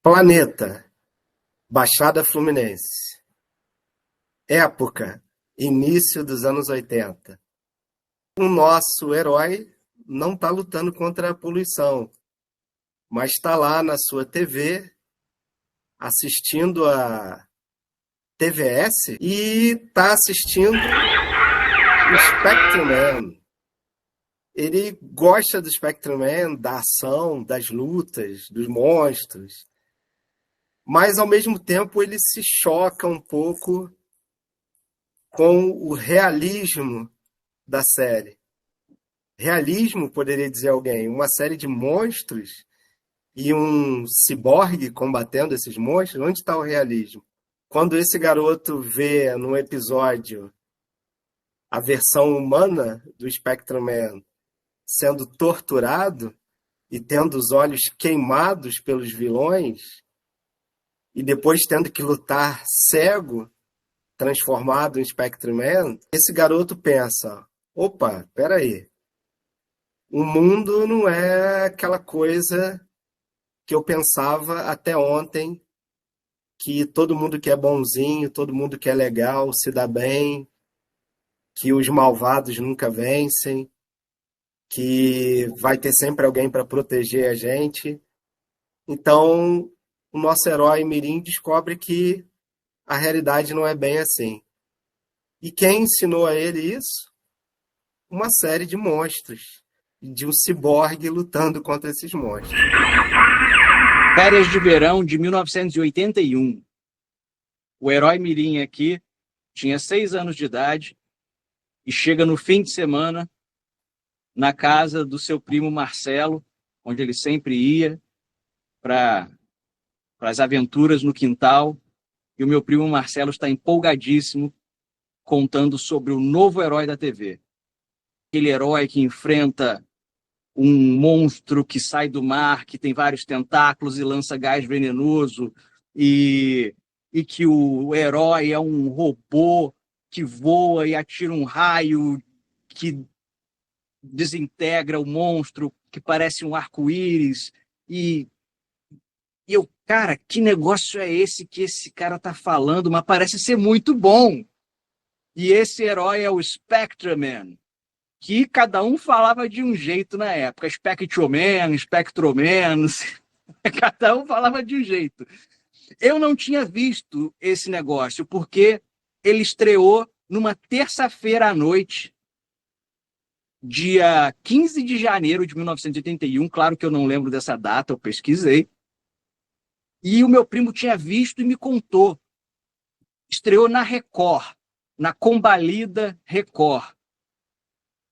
Planeta, Baixada Fluminense. Época, início dos anos 80. O nosso herói não está lutando contra a poluição, mas está lá na sua TV, assistindo a TVS e está assistindo o Spectrum Man. Ele gosta do Spectrum Man, da ação, das lutas, dos monstros, mas ao mesmo tempo ele se choca um pouco com o realismo da série. Realismo, poderia dizer alguém, uma série de monstros e um ciborgue combatendo esses monstros, onde está o realismo? Quando esse garoto vê no episódio a versão humana do Spectrum Man sendo torturado e tendo os olhos queimados pelos vilões e depois tendo que lutar cego, transformado em Spectrum Man, esse garoto pensa, opa, peraí, o mundo não é aquela coisa que eu pensava até ontem, que todo mundo que é bonzinho, todo mundo que é legal, se dá bem, que os malvados nunca vencem, que vai ter sempre alguém para proteger a gente. Então, o nosso herói Mirim descobre que a realidade não é bem assim. E quem ensinou a ele isso? Uma série de monstros, de um ciborgue lutando contra esses monstros. Férias de verão de 1981. O herói Mirim aqui tinha 6 anos de idade e chega no fim de semana na casa do seu primo Marcelo, onde ele sempre ia para as aventuras no quintal. E o meu primo Marcelo está empolgadíssimo contando sobre o novo herói da TV. Aquele herói que enfrenta um monstro que sai do mar, que tem vários tentáculos e lança gás venenoso, e que o herói é um robô que voa e atira um raio que desintegra o monstro, que parece um arco-íris. E eu, cara, que negócio é esse que esse cara tá falando? Mas parece ser muito bom. E esse herói é o Spectrum-Man, que cada um falava de um jeito na época. Spectrum-Man, Spectrum-Man, cada um falava de um jeito. Eu não tinha visto esse negócio, porque ele estreou numa terça-feira à noite, dia 15 de janeiro de 1981. Claro que eu não lembro dessa data, eu pesquisei. E o meu primo tinha visto e me contou. Estreou na Record, na combalida Record,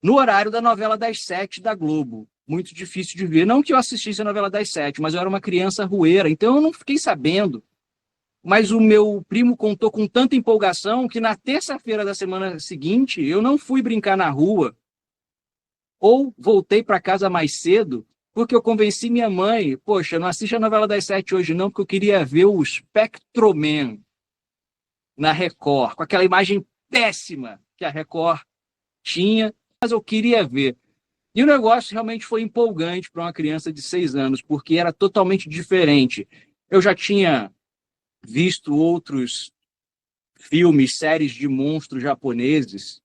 no horário da novela das 7 da Globo. Muito difícil de ver. Não que eu assistisse a novela das 7, mas eu era uma criança rueira, então eu não fiquei sabendo. Mas o meu primo contou com tanta empolgação que na terça-feira da semana seguinte eu não fui brincar na rua, ou voltei para casa mais cedo, porque eu convenci minha mãe, poxa, não assiste a novela das 7 hoje não, porque eu queria ver o Spectrum-Man na Record, com aquela imagem péssima que a Record tinha, mas eu queria ver. E o negócio realmente foi empolgante para uma criança de 6 anos, porque era totalmente diferente. Eu já tinha visto outros filmes, séries de monstros japoneses.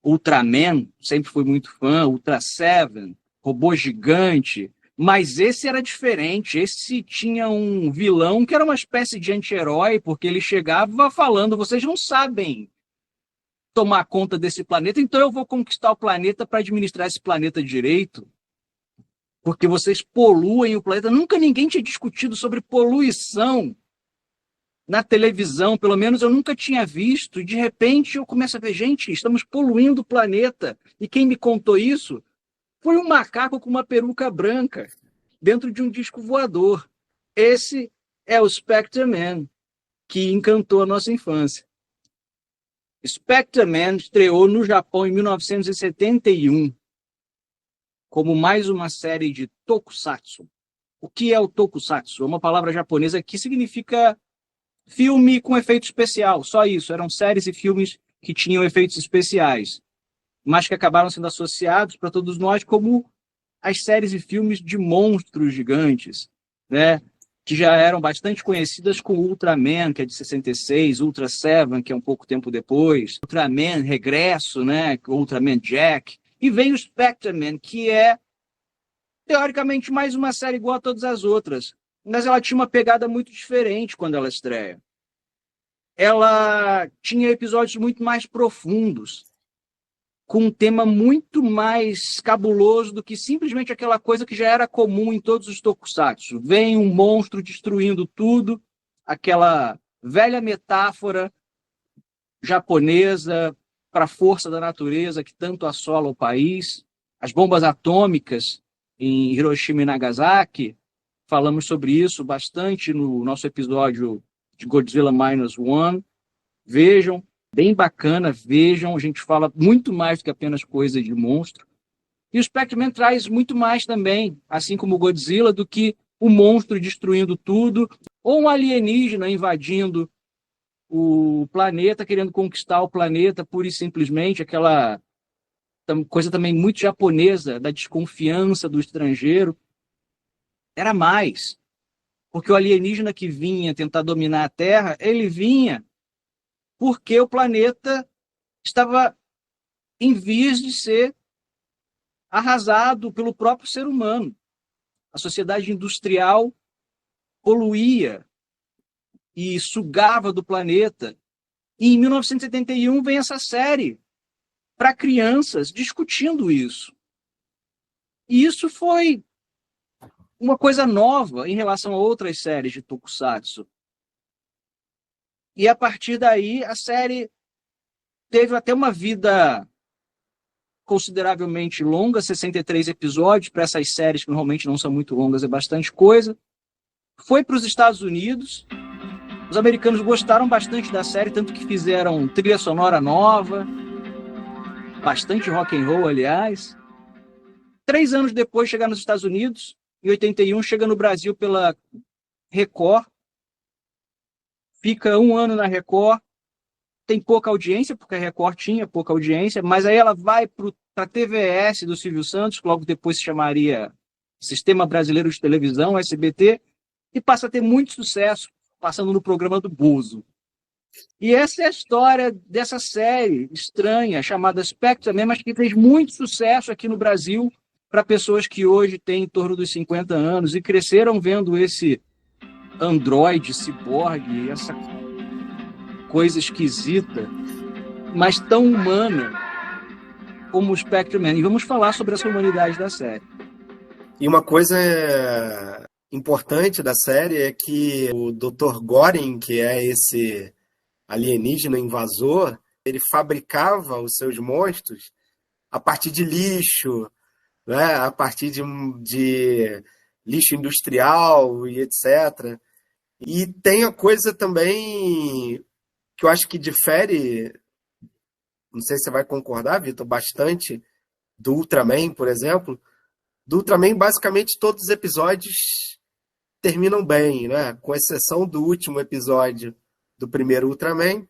Ultraman, sempre fui muito fã, Ultra Seven, Robô Gigante, mas esse era diferente. Esse tinha um vilão que era uma espécie de anti-herói, porque ele chegava falando, vocês não sabem tomar conta desse planeta, então eu vou conquistar o planeta para administrar esse planeta direito, porque vocês poluem o planeta. Nunca ninguém tinha discutido sobre poluição na televisão, pelo menos eu nunca tinha visto, e de repente eu começo a ver, gente, estamos poluindo o planeta. E quem me contou isso foi um macaco com uma peruca branca, dentro de um disco voador. Esse é o Spectrum-Man, que encantou a nossa infância. Spectrum-Man estreou no Japão em 1971, como mais uma série de tokusatsu. O que é o tokusatsu? É uma palavra japonesa que significa filme com efeito especial, só isso. Eram séries e filmes que tinham efeitos especiais, mas que acabaram sendo associados para todos nós como as séries e filmes de monstros gigantes, né? que já eram bastante conhecidas, com Ultraman, que é de 66, Ultra Seven, que é um pouco tempo depois, Ultraman Regresso, né, Ultraman Jack, e vem o Spectreman, que é, teoricamente, mais uma série igual a todas as outras, mas ela tinha uma pegada muito diferente quando ela estreia. Ela tinha episódios muito mais profundos, com um tema muito mais cabuloso do que simplesmente aquela coisa que já era comum em todos os tokusatsu. Vem um monstro destruindo tudo, aquela velha metáfora japonesa para a força da natureza que tanto assola o país. As bombas atômicas em Hiroshima e Nagasaki, falamos sobre isso bastante no nosso episódio de Godzilla Minus One. Vejam, bem bacana, vejam, a gente fala muito mais do que apenas coisa de monstro. E o Spectreman traz muito mais também, assim como o Godzilla, do que o monstro destruindo tudo, ou um alienígena invadindo o planeta, querendo conquistar o planeta pura e simplesmente, aquela coisa também muito japonesa, da desconfiança do estrangeiro. Era mais, porque o alienígena que vinha tentar dominar a Terra, ele vinha porque o planeta estava em vias de ser arrasado pelo próprio ser humano. A sociedade industrial poluía e sugava do planeta. E em 1971 vem essa série para crianças discutindo isso. E isso foi uma coisa nova em relação a outras séries de tokusatsu. E a partir daí a série teve até uma vida consideravelmente longa, 63 episódios, para essas séries que normalmente não são muito longas, é bastante coisa. Foi para os Estados Unidos, os americanos gostaram bastante da série, tanto que fizeram trilha sonora nova, bastante rock and roll, aliás. 3 anos depois, chegar nos Estados Unidos, em 81, chega no Brasil pela Record, fica 1 ano na Record, tem pouca audiência, porque a Record tinha pouca audiência, mas aí ela vai para a TVS do Silvio Santos, que logo depois se chamaria Sistema Brasileiro de Televisão, SBT, e passa a ter muito sucesso, passando no programa do Bozo. E essa é a história dessa série estranha, chamada Spectreman, mas que fez muito sucesso aqui no Brasil, para pessoas que hoje têm em torno dos 50 anos e cresceram vendo esse androide, ciborgue, essa coisa esquisita, mas tão humana como o Spectreman. E vamos falar sobre essa humanidade da série. E uma coisa importante da série é que o Dr. Goring, que é esse alienígena invasor, ele fabricava os seus monstros a partir de lixo, né? A partir de lixo industrial e etc. E tem a coisa também que eu acho que difere, não sei se você vai concordar, Vitor, bastante do Ultraman, por exemplo. Do Ultraman, basicamente, todos os episódios terminam bem, né? Com exceção do último episódio do primeiro Ultraman,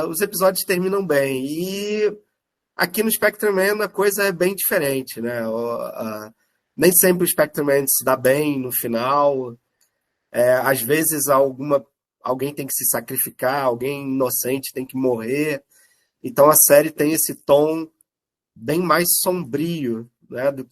os episódios terminam bem. E aqui no Spectreman a coisa é bem diferente, né? Nem sempre o Spectreman se dá bem no final. Às vezes alguém tem que se sacrificar, alguém inocente tem que morrer. Então a série tem esse tom bem mais sombrio, né, do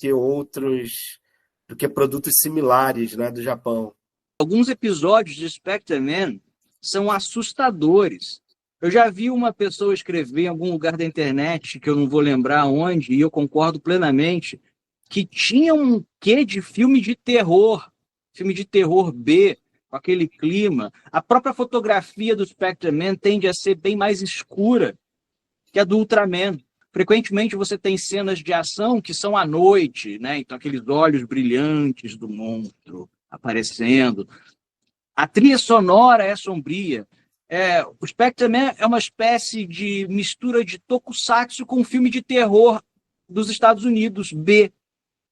que produtos similares, né, do Japão. Alguns episódios de Spectreman são assustadores. Eu já vi uma pessoa escrever em algum lugar da internet, que eu não vou lembrar onde, e eu concordo plenamente, que tinha um quê de filme de terror B, com aquele clima. A própria fotografia do Spectreman tende a ser bem mais escura que a do Ultraman. Frequentemente você tem cenas de ação que são à noite, né? Então aqueles olhos brilhantes do monstro aparecendo. A trilha sonora é sombria. O Spectreman é uma espécie de mistura de tokusatsu com um filme de terror dos Estados Unidos, B.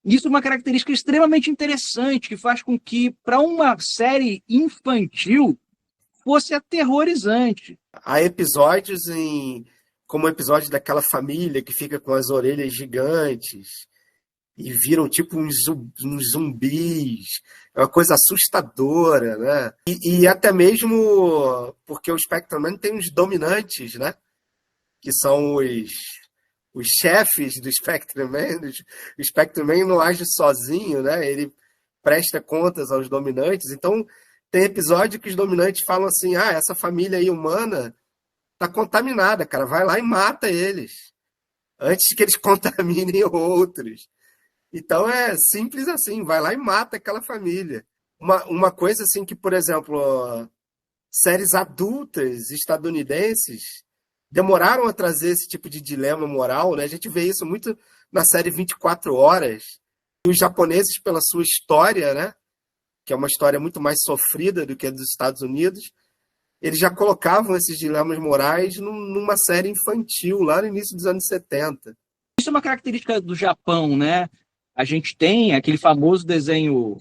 Isso é uma característica extremamente interessante, que faz com que, para uma série infantil, fosse aterrorizante. Há episódios como o episódio daquela família que fica com as orelhas gigantes. e viram tipo uns zumbis, é uma coisa assustadora, né? E até mesmo porque o Spectreman tem os dominantes, né? Que são os chefes do Spectreman. O Spectreman não age sozinho, né? Ele presta contas aos dominantes. Então, tem episódio que os dominantes falam assim: ah, essa família aí humana tá contaminada, cara, vai lá e mata eles, antes que eles contaminem outros. Então é simples assim, vai lá e mata aquela família. Uma coisa assim que, por exemplo, séries adultas estadunidenses demoraram a trazer esse tipo de dilema moral, né? A gente vê isso muito na série 24 Horas. E os japoneses, pela sua história, né? Que é uma história muito mais sofrida do que a dos Estados Unidos, eles já colocavam esses dilemas morais numa série infantil, lá no início dos anos 70. Isso é uma característica do Japão, né? A gente tem aquele famoso desenho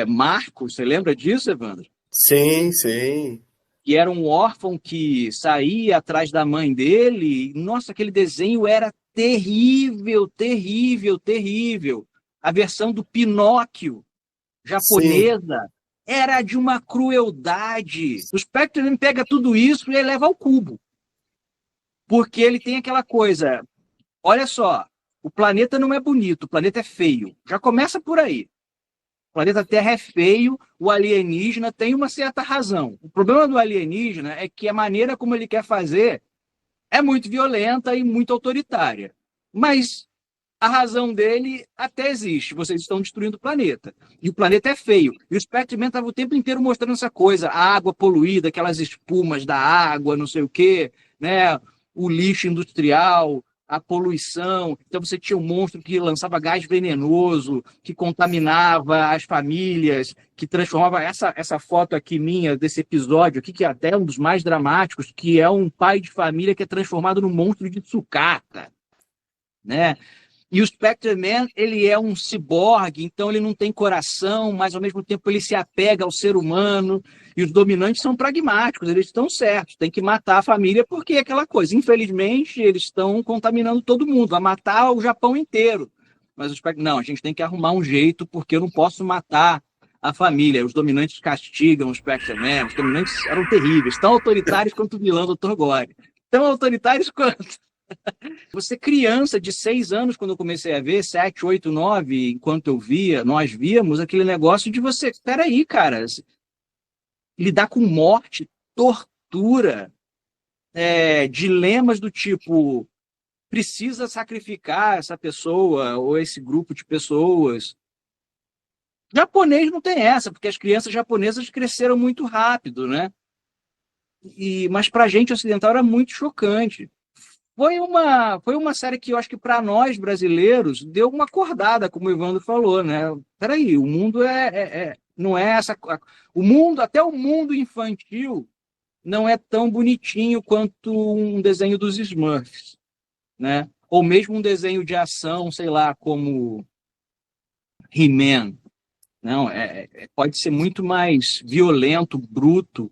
Marcos, você lembra disso, Evandro? Sim, sim. Que era um órfão que saía atrás da mãe dele. Nossa, aquele desenho era terrível, terrível, terrível. A versão do Pinóquio Sim, japonesa era de uma crueldade. O Spectre pega tudo isso e eleva ao cubo. Porque ele tem aquela coisa, olha só, o planeta não é bonito, o planeta é feio. Já começa por aí. O planeta Terra é feio, o alienígena tem uma certa razão. O problema do alienígena é que a maneira como ele quer fazer é muito violenta e muito autoritária. Mas a razão dele até existe. Vocês estão destruindo o planeta. E o planeta é feio. E o Spectreman estava o tempo inteiro mostrando essa coisa. A água poluída, aquelas espumas da água, não sei o quê, né? O lixo industrial, a poluição. Então você tinha um monstro que lançava gás venenoso, que contaminava as famílias, que transformava essa foto aqui minha, desse episódio aqui, que é até um dos mais dramáticos, que é um pai de família que é transformado num monstro de sucata, né? E o Spectreman, ele é um ciborgue, então ele não tem coração, mas ao mesmo tempo ele se apega ao ser humano. E os dominantes são pragmáticos, eles estão certos, tem que matar a família porque é aquela coisa. Infelizmente, eles estão contaminando todo mundo, vai matar o Japão inteiro. Mas o Spectreman, não, a gente tem que arrumar um jeito porque eu não posso matar a família. Os dominantes castigam o Spectreman, os dominantes eram terríveis, tão autoritários quanto o vilão do Dr. Gore. Tão autoritários quanto. Você criança de 6 anos, quando eu comecei a ver, 7, 8, 9, enquanto eu via, nós víamos aquele negócio de você, espera aí, cara, lidar com morte, tortura, dilemas do tipo, precisa sacrificar essa pessoa ou esse grupo de pessoas. Japonês não tem essa, porque as crianças japonesas cresceram muito rápido, né? Mas pra gente ocidental era muito chocante. Foi uma série que eu acho que para nós brasileiros deu uma acordada, como o Evandro falou, né? Peraí, o mundo não é essa. O mundo, até o mundo infantil, não é tão bonitinho quanto um desenho dos Smurfs, né? Ou mesmo um desenho de ação, sei lá, como He-Man. Não, pode ser muito mais violento, bruto,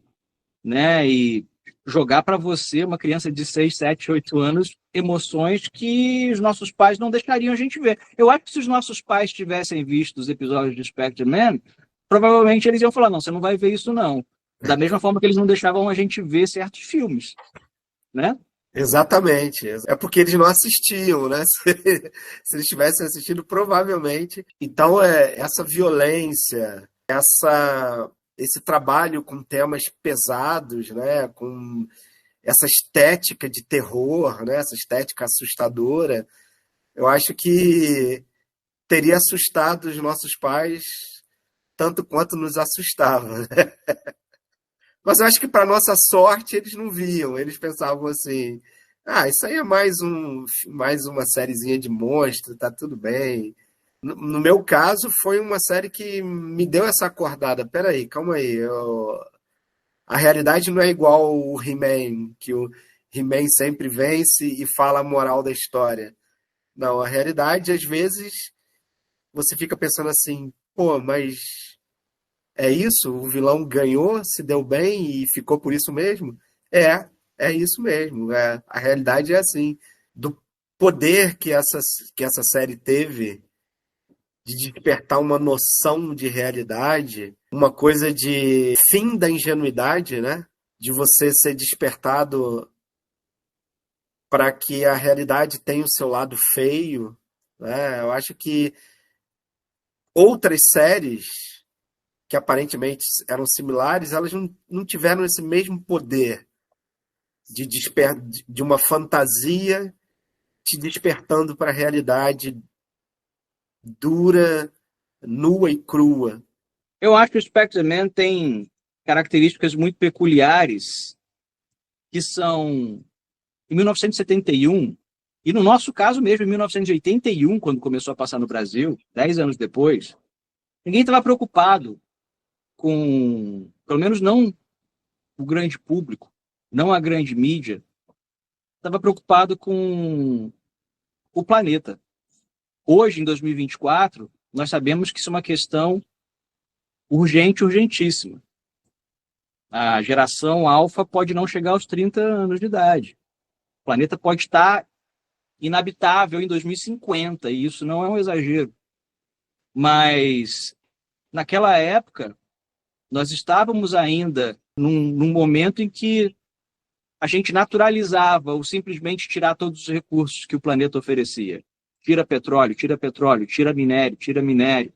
né? E jogar para você, uma criança de 6, 7, 8 anos, emoções que os nossos pais não deixariam a gente ver. Eu acho que se os nossos pais tivessem visto os episódios de Spectreman, provavelmente eles iam falar, não, você não vai ver isso não. Da mesma forma que eles não deixavam a gente ver certos filmes, né? exatamente. É porque eles não assistiam, né? Se eles tivessem assistido, provavelmente. Então, essa violência, esse trabalho com temas pesados, né? Com essa estética de terror, né? Essa estética assustadora, eu acho que teria assustado os nossos pais tanto quanto nos assustava, né? Mas eu acho que, para nossa sorte, eles não viam. Eles pensavam assim: ah, isso aí é mais uma sériezinha de monstro, tá tudo bem. No meu caso, foi uma série que me deu essa acordada. Peraí, calma aí. A realidade não é igual o He-Man, que o He-Man sempre vence e fala a moral da história. Não, a realidade, às vezes, você fica pensando assim: pô, mas é isso? O vilão ganhou, se deu bem e ficou por isso mesmo? É, é isso mesmo. A realidade é assim. Do poder que essa série teve de despertar uma noção de realidade, uma coisa de fim da ingenuidade, né? De você ser despertado para que a realidade tenha o seu lado feio, né? Eu acho que outras séries que aparentemente eram similares, elas não tiveram esse mesmo poder de uma fantasia te despertando para a realidade dura, nua e crua. Eu acho que o Spectreman tem características muito peculiares, que são, em 1971, e no nosso caso mesmo, em 1981, quando começou a passar no Brasil, 10 anos depois, ninguém estava preocupado com, pelo menos não o grande público, não a grande mídia, estava preocupado com o planeta. Hoje, em 2024, nós sabemos que isso é uma questão urgente, urgentíssima. A geração alfa pode não chegar aos 30 anos de idade. O planeta pode estar inabitável em 2050, e isso não é um exagero. Mas, naquela época, nós estávamos ainda num momento em que a gente naturalizava ou simplesmente tirar todos os recursos que o planeta oferecia. Tira petróleo, tira minério.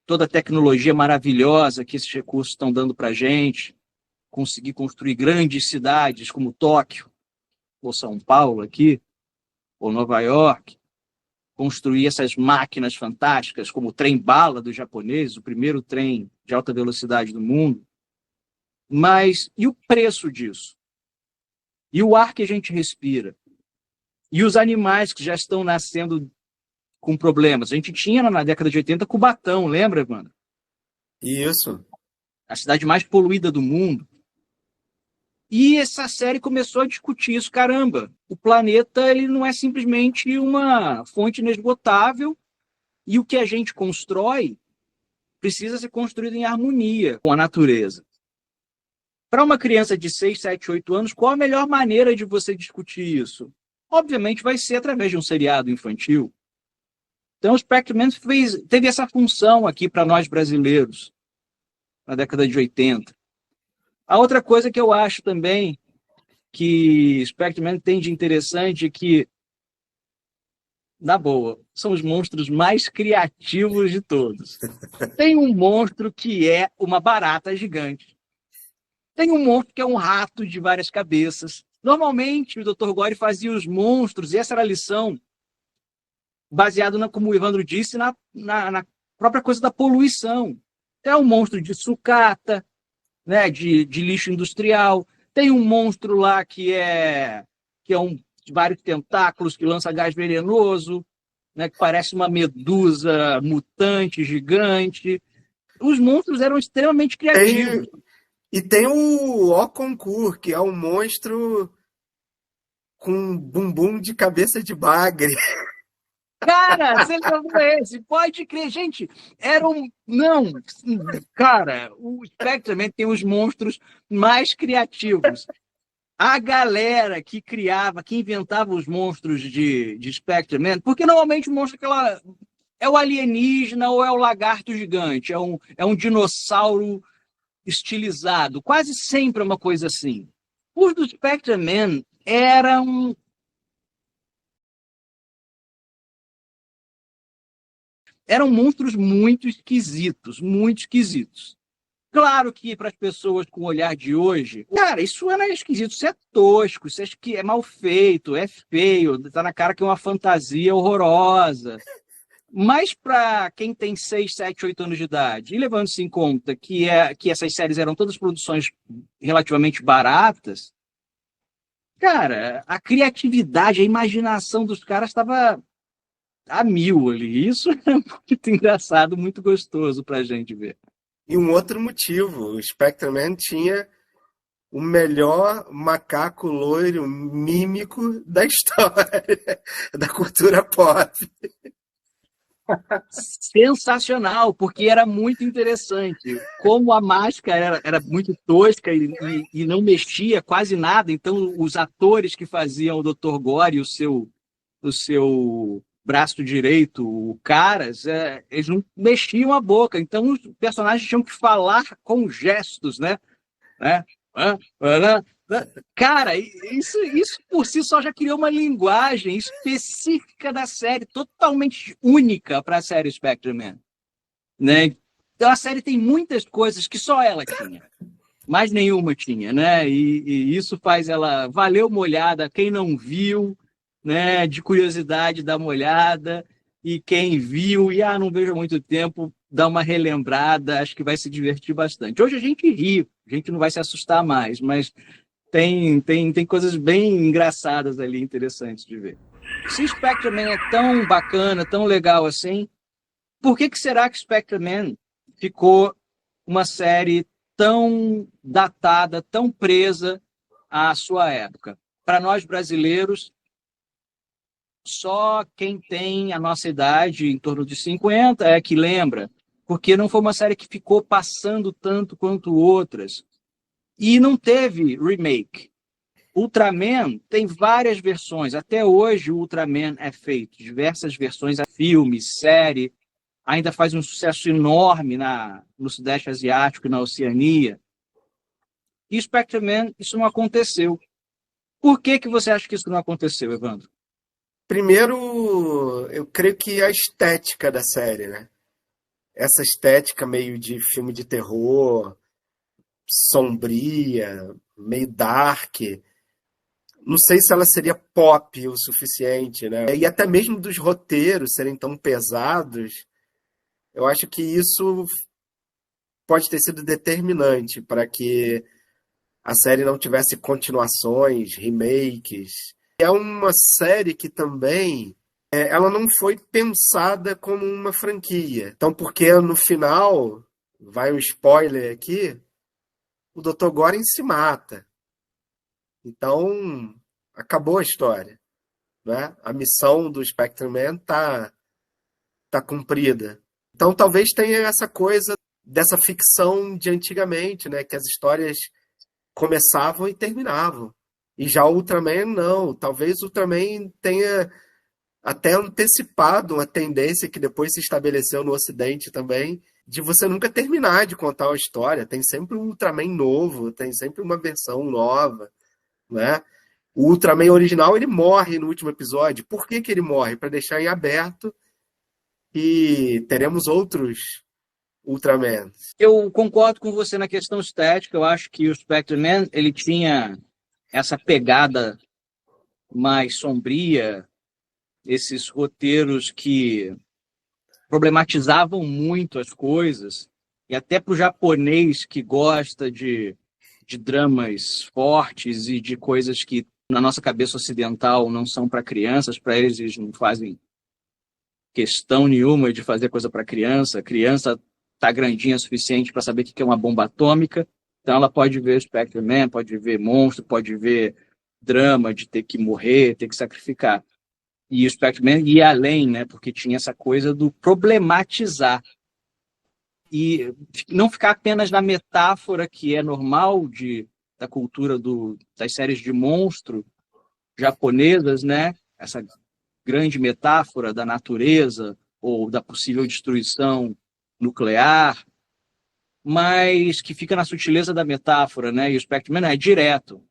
Toda a tecnologia maravilhosa que esses recursos estão dando para a gente, conseguir construir grandes cidades como Tóquio, ou São Paulo aqui, ou Nova York, construir essas máquinas fantásticas como o trem-bala dos japoneses, o primeiro trem de alta velocidade do mundo. Mas e o preço disso? E o ar que a gente respira? E os animais que já estão nascendo com problemas? A gente tinha na década de 80 Cubatão, lembra, Evandro? Isso. A cidade mais poluída do mundo. E essa série começou a discutir isso. Caramba, o planeta ele não é simplesmente uma fonte inesgotável, e o que a gente constrói precisa ser construído em harmonia com a natureza. Para uma criança de 6, 7, 8 anos, qual a melhor maneira de você discutir isso? Obviamente vai ser através de um seriado infantil. Então o Spectreman teve essa função aqui para nós brasileiros, na década de 80. A outra coisa que eu acho também que Spectreman tem de interessante é que, na boa, são os monstros mais criativos de todos. Tem um monstro que é uma barata gigante. Tem um monstro que é um rato de várias cabeças. Normalmente, o Dr. Gore fazia os monstros, e essa era a lição, baseado, como o Evandro disse, na própria coisa da poluição. É um monstro de sucata, né, de lixo industrial. Tem um monstro lá que é de vários tentáculos, que lança gás venenoso, né, que parece uma medusa mutante, gigante. Os monstros eram extremamente criativos. E tem o Okonkwo, que é um monstro com bumbum de cabeça de bagre. Cara, você lembra esse? Pode crer, gente. Não, cara, o Spectreman tem os monstros mais criativos. A galera que criava, que inventava os monstros de Spectreman, porque normalmente o monstro é o alienígena ou é o lagarto gigante, é um dinossauro estilizado, quase sempre é uma coisa assim. Os do Spectreman eram monstros muito esquisitos, muito esquisitos. Claro que para as pessoas com o olhar de hoje, cara, isso não é esquisito, isso é tosco, isso é mal feito, é feio, tá na cara que é uma fantasia horrorosa. Mas para quem tem 6, 7, 8 anos de idade, e levando-se em conta que essas séries eram todas produções relativamente baratas, cara, a criatividade, a imaginação dos caras estava a mil ali. Isso é muito engraçado, muito gostoso para a gente ver. E um outro motivo, o Spectreman tinha o melhor macaco loiro mímico da história da cultura pop. Sensacional, porque era muito interessante. Como a máscara era muito tosca e não mexia quase nada, então os atores que faziam o Dr. Gore e o seu braço direito, o Caras, eles não mexiam a boca, então os personagens tinham que falar com gestos, né? Né? Cara, isso por si só já criou uma linguagem específica da série, totalmente única para a série Spectreman, né? Então a série tem muitas coisas que só ela tinha, mais nenhuma tinha, né? E isso faz ela valer uma olhada. Quem não viu, né? De curiosidade, dá uma olhada. E quem viu e não vejo há muito tempo, dá uma relembrada. Acho que vai se divertir bastante. Hoje a gente ri, a gente não vai se assustar mais, mas tem coisas bem engraçadas ali, interessantes de ver. Se Spectreman é tão bacana, tão legal assim, por que será que Spectreman ficou uma série tão datada, tão presa à sua época? Para nós brasileiros, só quem tem a nossa idade, em torno de 50, é que lembra, porque não foi uma série que ficou passando tanto quanto outras. E não teve remake. Ultraman tem várias versões. Até hoje o Ultraman é feito, diversas versões, filme, série, ainda faz um sucesso enorme no Sudeste Asiático e na Oceania. E Spectreman, isso não aconteceu. Por que você acha que isso não aconteceu, Evandro? Primeiro, eu creio que a estética da série, né? Essa estética meio de filme de terror, sombria, meio dark. Não sei se ela seria pop o suficiente, né? E até mesmo dos roteiros serem tão pesados, eu acho que isso pode ter sido determinante para que a série não tivesse continuações, remakes. É uma série que também ela não foi pensada como uma franquia. Então, porque no final, vai um spoiler aqui, o Dr. Goren se mata. Então, acabou a história, né? A missão do Spectreman tá cumprida. Então, talvez tenha essa coisa dessa ficção de antigamente, né? Que as histórias começavam e terminavam. E já o Ultraman, não. Talvez o Ultraman tenha até antecipado uma tendência que depois se estabeleceu no Ocidente também, de você nunca terminar de contar uma história. Tem sempre um Ultraman novo, tem sempre uma versão nova, né? O Ultraman original, ele morre no último episódio. Por que ele morre? Para deixar em aberto e teremos outros Ultramans. Eu concordo com você na questão estética. Eu acho que o Spectreman, ele tinha essa pegada mais sombria, esses roteiros que problematizavam muito as coisas, e até para o japonês que gosta de dramas fortes e de coisas que na nossa cabeça ocidental não são para crianças, para eles não fazem questão nenhuma de fazer coisa para criança. A criança está grandinha o suficiente para saber o que é uma bomba atômica, então ela pode ver Spectreman, pode ver monstro, pode ver drama de ter que morrer, ter que sacrificar. E o Spectreman ia além, né? Porque tinha essa coisa do problematizar. E não ficar apenas na metáfora que é normal da cultura das séries de monstro japonesas, né? Essa grande metáfora da natureza ou da possível destruição nuclear, mas que fica na sutileza da metáfora, né? E o Spectreman é direto.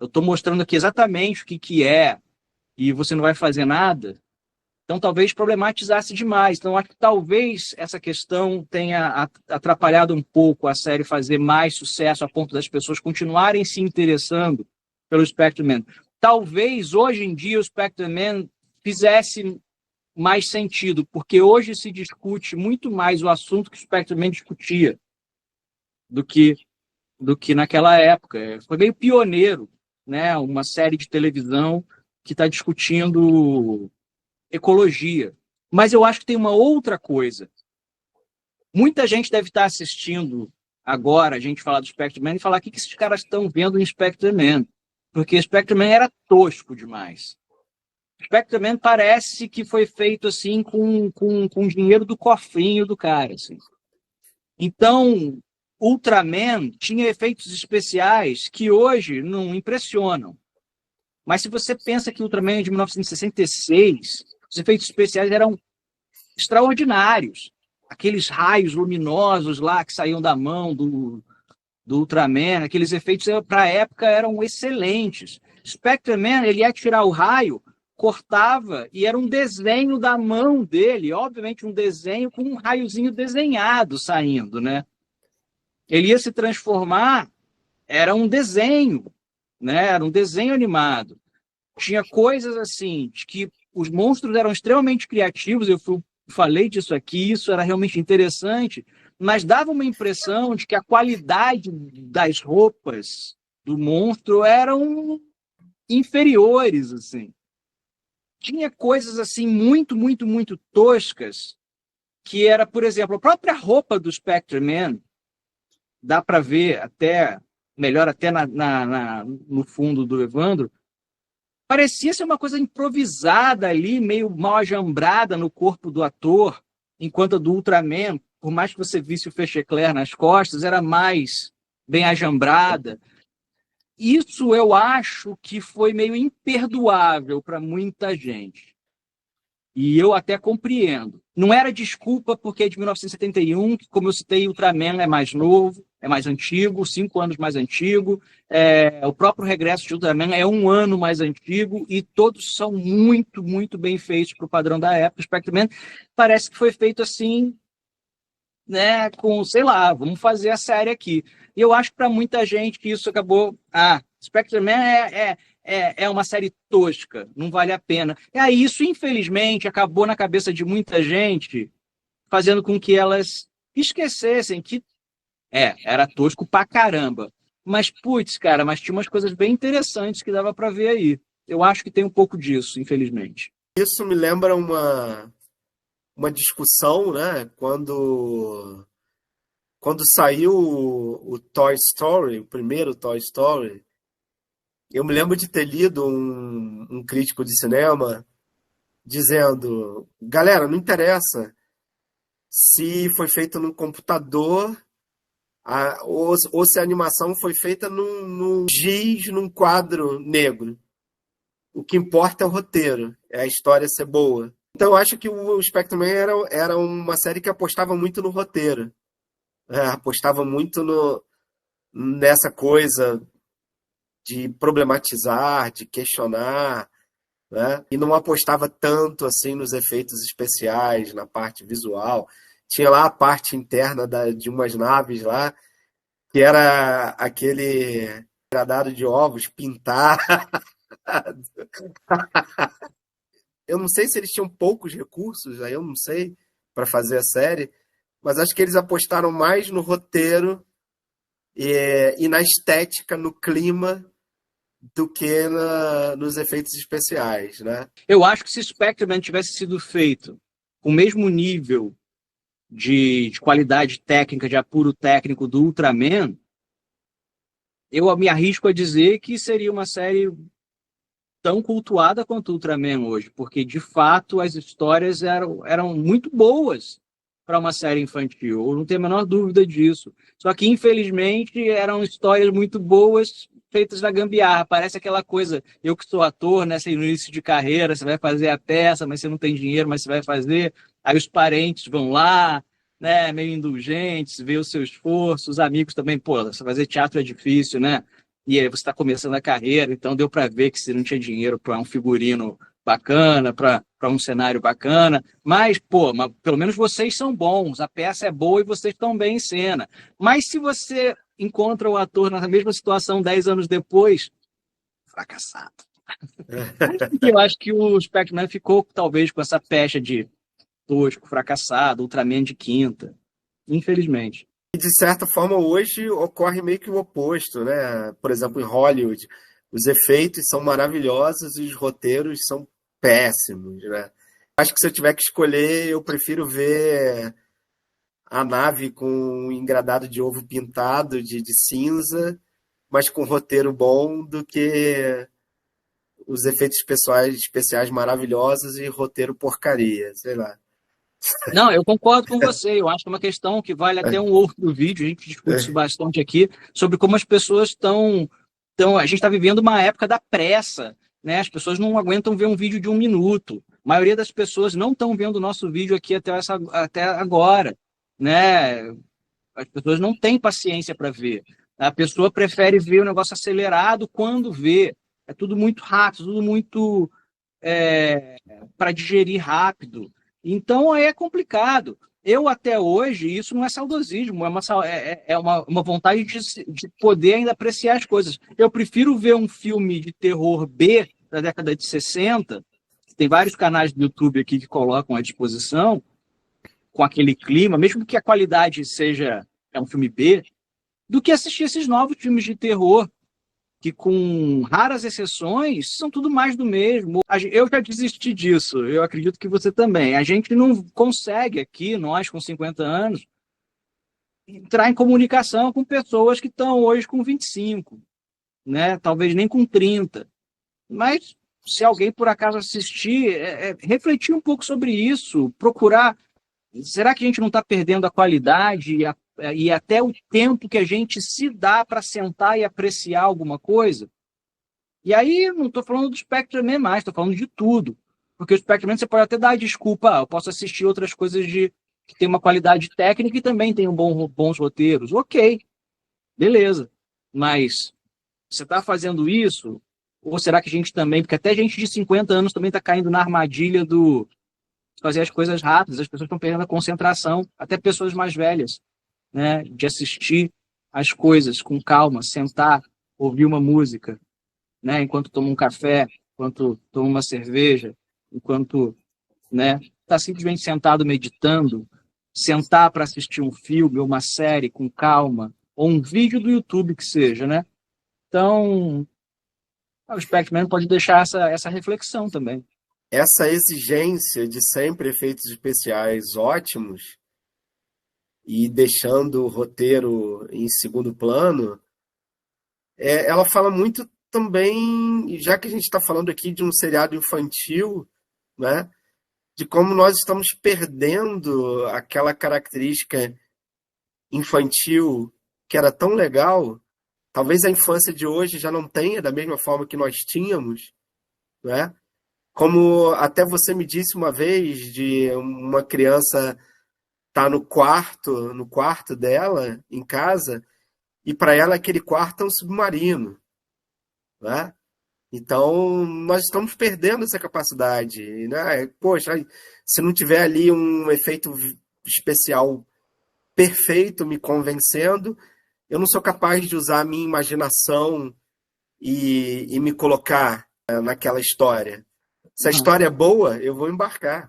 Eu estou mostrando aqui exatamente o que é, e você não vai fazer nada. Então, talvez problematizasse demais. Então, acho que talvez essa questão tenha atrapalhado um pouco a série fazer mais sucesso a ponto das pessoas continuarem se interessando pelo Spectreman. Talvez, hoje em dia, o Spectreman fizesse mais sentido, porque hoje se discute muito mais o assunto que o Spectreman discutia do que naquela época. Foi meio pioneiro, né? Uma série de televisão que está discutindo ecologia. Mas eu acho que tem uma outra coisa. Muita gente deve estar assistindo agora a gente falar do Spectreman e falar o que esses caras estão vendo em Spectreman. Porque Spectreman era tosco demais. Spectreman parece que foi feito assim com dinheiro do cofrinho do cara. Assim. Então, Ultraman tinha efeitos especiais que hoje não impressionam. Mas se você pensa que Ultraman é de 1966, Os efeitos especiais eram extraordinários. Aqueles raios luminosos lá que saíam da mão do Ultraman, aqueles efeitos para a época eram excelentes. Spectreman, ele ia tirar o raio, cortava e era um desenho da mão dele, obviamente um desenho com um raiozinho desenhado saindo, né? Ele ia se transformar, era um desenho, né? Era um desenho animado. Tinha coisas assim, de que os monstros eram extremamente criativos, falei disso aqui, isso era realmente interessante, mas dava uma impressão de que a qualidade das roupas do monstro eram inferiores, assim. Tinha coisas assim muito, muito, muito toscas, que era, por exemplo, a própria roupa do Spectreman, dá para ver até, melhor até no fundo do Evandro, parecia ser uma coisa improvisada ali, meio mal ajambrada no corpo do ator, enquanto a do Ultraman, por mais que você visse o Fechecler nas costas, era mais bem ajambrada. Isso eu acho que foi meio imperdoável para muita gente. E eu até compreendo. Não era desculpa porque é de 1971, que, como eu citei, o Ultraman é mais novo, é mais antigo, 5 anos mais antigo. O próprio Regresso de Ultraman é 1 ano mais antigo e todos são muito, muito bem feitos para o padrão da época. O Spectreman parece que foi feito assim, né, com, sei lá, vamos fazer a série aqui. E eu acho que para muita gente que isso acabou... Spectreman é uma série tosca, não vale a pena. E aí isso, infelizmente, acabou na cabeça de muita gente, fazendo com que elas esquecessem que era tosco pra caramba. Mas, putz, cara, mas tinha umas coisas bem interessantes que dava para ver aí. Eu acho que tem um pouco disso, infelizmente. Isso me lembra uma discussão, né? Quando saiu o Toy Story, o primeiro Toy Story, eu me lembro de ter lido um crítico de cinema dizendo: galera, não interessa se foi feito num computador ou se a animação foi feita num giz, num quadro negro. O que importa é o roteiro, é a história ser boa. Então eu acho que o Spectreman era uma série que apostava muito no roteiro. Apostava muito nessa coisa de problematizar, de questionar, né? E não apostava tanto assim nos efeitos especiais, na parte visual. Tinha lá a parte interna de umas naves lá, que era aquele degradado de ovos pintado. Eu não sei se eles tinham poucos recursos, aí eu não sei, para fazer a série, mas acho que eles apostaram mais no roteiro e na estética, no clima, do que nos efeitos especiais, né? Eu acho que se Spectreman tivesse sido feito com o mesmo nível de qualidade técnica, de apuro técnico do Ultraman, eu me arrisco a dizer que seria uma série tão cultuada quanto o Ultraman hoje, porque, de fato, as histórias eram muito boas para uma série infantil, eu não tenho a menor dúvida disso. Só que, infelizmente, eram histórias muito boas feitas na gambiarra. Parece aquela coisa, eu que sou ator, né, no início de carreira, você vai fazer a peça, mas você não tem dinheiro, mas você vai fazer. Aí os parentes vão lá, né, meio indulgentes, vê o seu esforço, os amigos também, você fazer teatro é difícil, né? E aí você está começando a carreira, então deu para ver que você não tinha dinheiro para um figurino bacana, para um cenário bacana, mas pelo menos vocês são bons, a peça é boa e vocês estão bem em cena. Mas se você encontra o ator na mesma situação 10 anos depois, fracassado. Eu acho que o Spectreman ficou talvez com essa pecha de tosco, fracassado, Ultraman de quinta, infelizmente. E, de certa forma, hoje ocorre meio que o oposto, né? Por exemplo, em Hollywood, os efeitos são maravilhosos e os roteiros são péssimos, né? Acho que se eu tiver que escolher, eu prefiro ver a nave com um engradado de ovo pintado de cinza, mas com roteiro bom, do que os efeitos especiais maravilhosos e roteiro porcaria, sei lá. Não, eu concordo com você. Eu acho que é uma questão que vale até um outro vídeo. A gente discute isso bastante aqui, sobre como as pessoas estão... A gente está vivendo uma época da pressa, né? As pessoas não aguentam ver um vídeo de 1 minuto. A maioria das pessoas não estão vendo o nosso vídeo aqui até agora, né? As pessoas não têm paciência para ver. A pessoa prefere ver o negócio acelerado quando vê. É tudo muito rápido, tudo muito para digerir rápido. Então, aí é complicado. Eu, até hoje, isso não é saudosismo, é uma vontade de poder ainda apreciar as coisas. Eu prefiro ver um filme de terror B da década de 60, tem vários canais do YouTube aqui que colocam à disposição, com aquele clima, mesmo que a qualidade seja um filme B, do que assistir esses novos filmes de terror, que com raras exceções são tudo mais do mesmo. Eu já desisti disso, eu acredito que você também. A gente não consegue aqui, nós com 50 anos, entrar em comunicação com pessoas que estão hoje com 25, né? Talvez nem com 30. Mas se alguém por acaso assistir, refletir um pouco sobre isso, procurar. Será que a gente não está perdendo a qualidade e até o tempo que a gente se dá para sentar e apreciar alguma coisa? E aí, não estou falando do Spectrum mais, estou falando de tudo. Porque o Spectrum você pode até dar desculpa, eu posso assistir outras coisas que tem uma qualidade técnica e também tem bons roteiros. Ok, beleza. Mas você está fazendo isso? Ou será que a gente também, porque até gente de 50 anos também está caindo na armadilha do fazer as coisas rápidas, as pessoas estão perdendo a concentração, até pessoas mais velhas, né, de assistir as coisas com calma, sentar, ouvir uma música, né, enquanto toma um café, enquanto toma uma cerveja, enquanto, né, está simplesmente sentado meditando, sentar para assistir um filme ou uma série com calma, ou um vídeo do YouTube que seja, né? Então, o Spectrum pode deixar essa reflexão também. Essa exigência de sempre efeitos especiais ótimos e deixando o roteiro em segundo plano, ela fala muito também, já que a gente está falando aqui de um seriado infantil, né, de como nós estamos perdendo aquela característica infantil que era tão legal. Talvez a infância de hoje já não tenha da mesma forma que nós tínhamos, né? Como até você me disse uma vez de uma criança estar no quarto dela, em casa, e para ela aquele quarto é um submarino, né? Então, nós estamos perdendo essa capacidade, né? Poxa, se não tiver ali um efeito especial perfeito me convencendo, eu não sou capaz de usar a minha imaginação e me colocar naquela história. Se a história é boa, eu vou embarcar.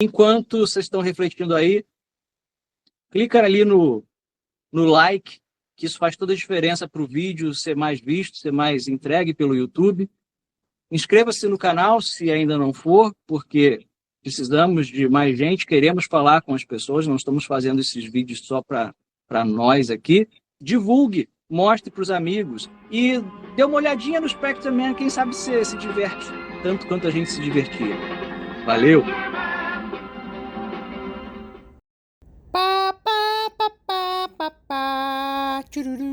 Enquanto vocês estão refletindo aí, clica ali no like, que isso faz toda a diferença para o vídeo ser mais visto, ser mais entregue pelo YouTube. Inscreva-se no canal se ainda não for, porque precisamos de mais gente, queremos falar com as pessoas, não estamos fazendo esses vídeos só para nós aqui. Divulgue, mostre para os amigos e dê uma olhadinha no Spectrum Man, quem sabe você se diverte tanto quanto a gente se divertia. Valeu! Pa pa pa pa pa pa chururu.